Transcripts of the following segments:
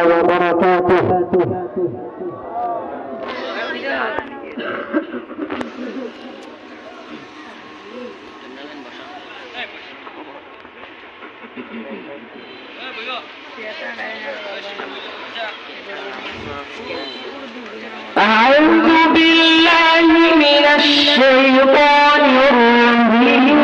وبركاته. أعوذ بالله من الشيطان الرجيم.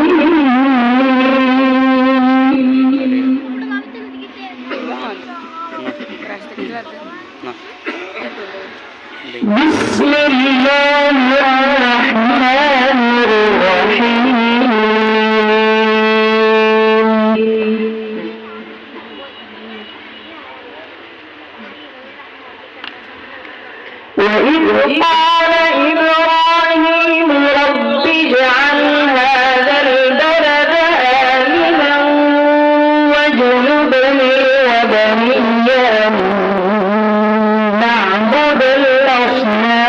بسم الله الرحمن الرحيم. وإذ قال إبراهيم رب اجعل هذا البلد آمنا واجنبني وبني أن نعبد الأصنام.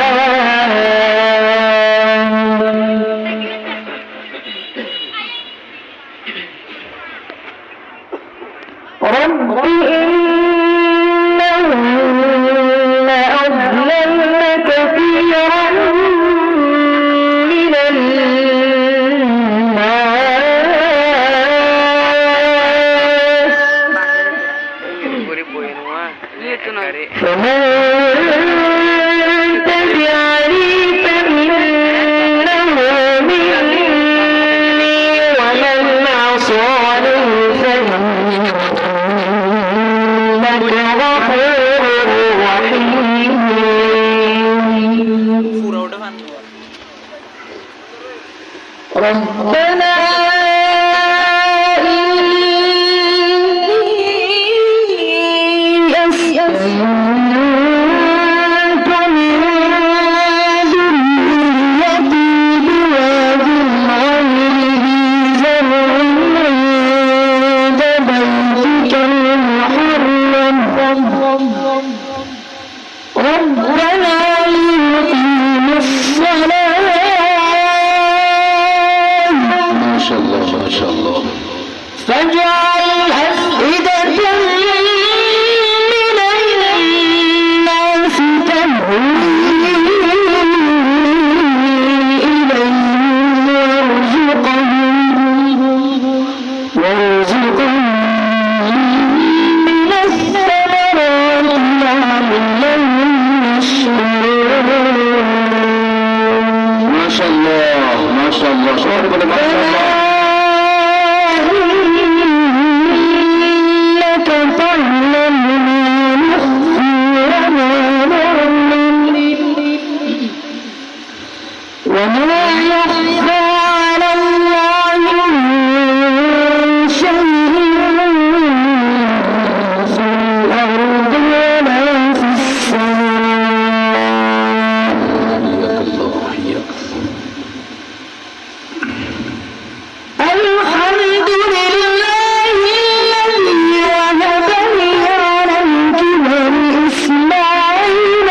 رب إنهن أضللن كثيرا من الناس فمن تبعني فإنه مني ومن عصاني فإنك غفور رحيم. ربنا إني أسألك من ذريتي بواد غير ذي زرع عند بيتك المحرم ربنا ليقيموا الصلاة. ما شاء الله ما شاء الله. فاجعل أفئدة من الناس تهوي إليهم وارزقهم من الثمرات لعلهم يشكرون. ما شاء الله ما شاء الله. شكرا ما شاء الله. وما يخفى على الله من شيء في الأرض ولا في السماء. الحمد لله الذي وهب لي على الكبر إسماعيل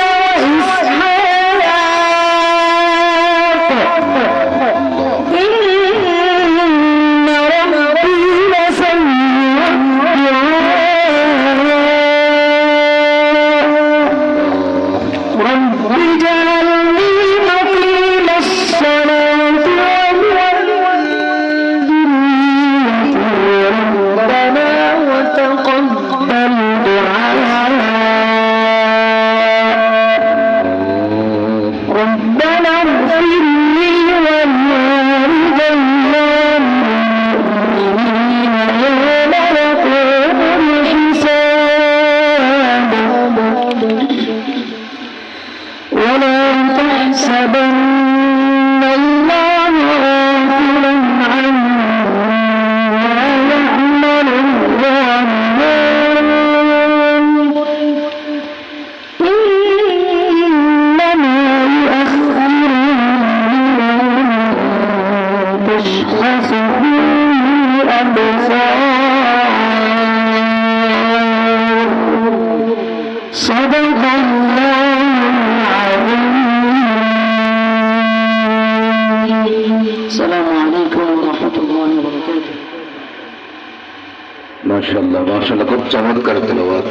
माशाअल्लाह माशाअल्लाह खूब चमत्कार तिलावत।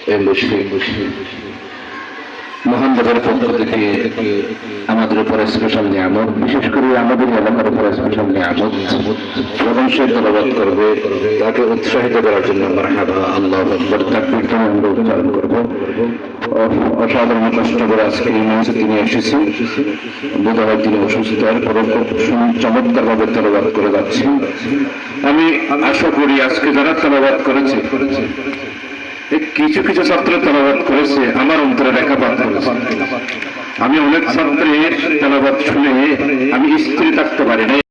এই মুসলিম মহান রবের পক্ষ থেকে আমাদের উপর স্পেশাল নিয়ামত, বিশেষ করে আমাদের এলাকার উপর স্পেশাল নিয়ামত। যখন সে তেলাওয়াত করবে তাকে উৎসাহিত করার জন্য মারহাবা আল্লাহু আকবার তাকবীর দিয়ে আমরা উচ্চারণ করব। অসাধারণ কষ্ট করে আজকে এই মঞ্চে তিনি এসেছেন, বোধহয় তিনি অসুস্থ, এরপরও খুব চমৎকার ভাবে তেলাওয়াত করে যাচ্ছেন। আমি আশা করি আজকে যারা তেলাওয়াত করেছে, কিছু কিছু ছাত্র তেলাওয়াত করেছে, আমার অন্তরে রেখাপাত করেছে। আমি অনেক ছাত্রের তেলাওয়াত শুনে আমি স্থির থাকতে পারি না।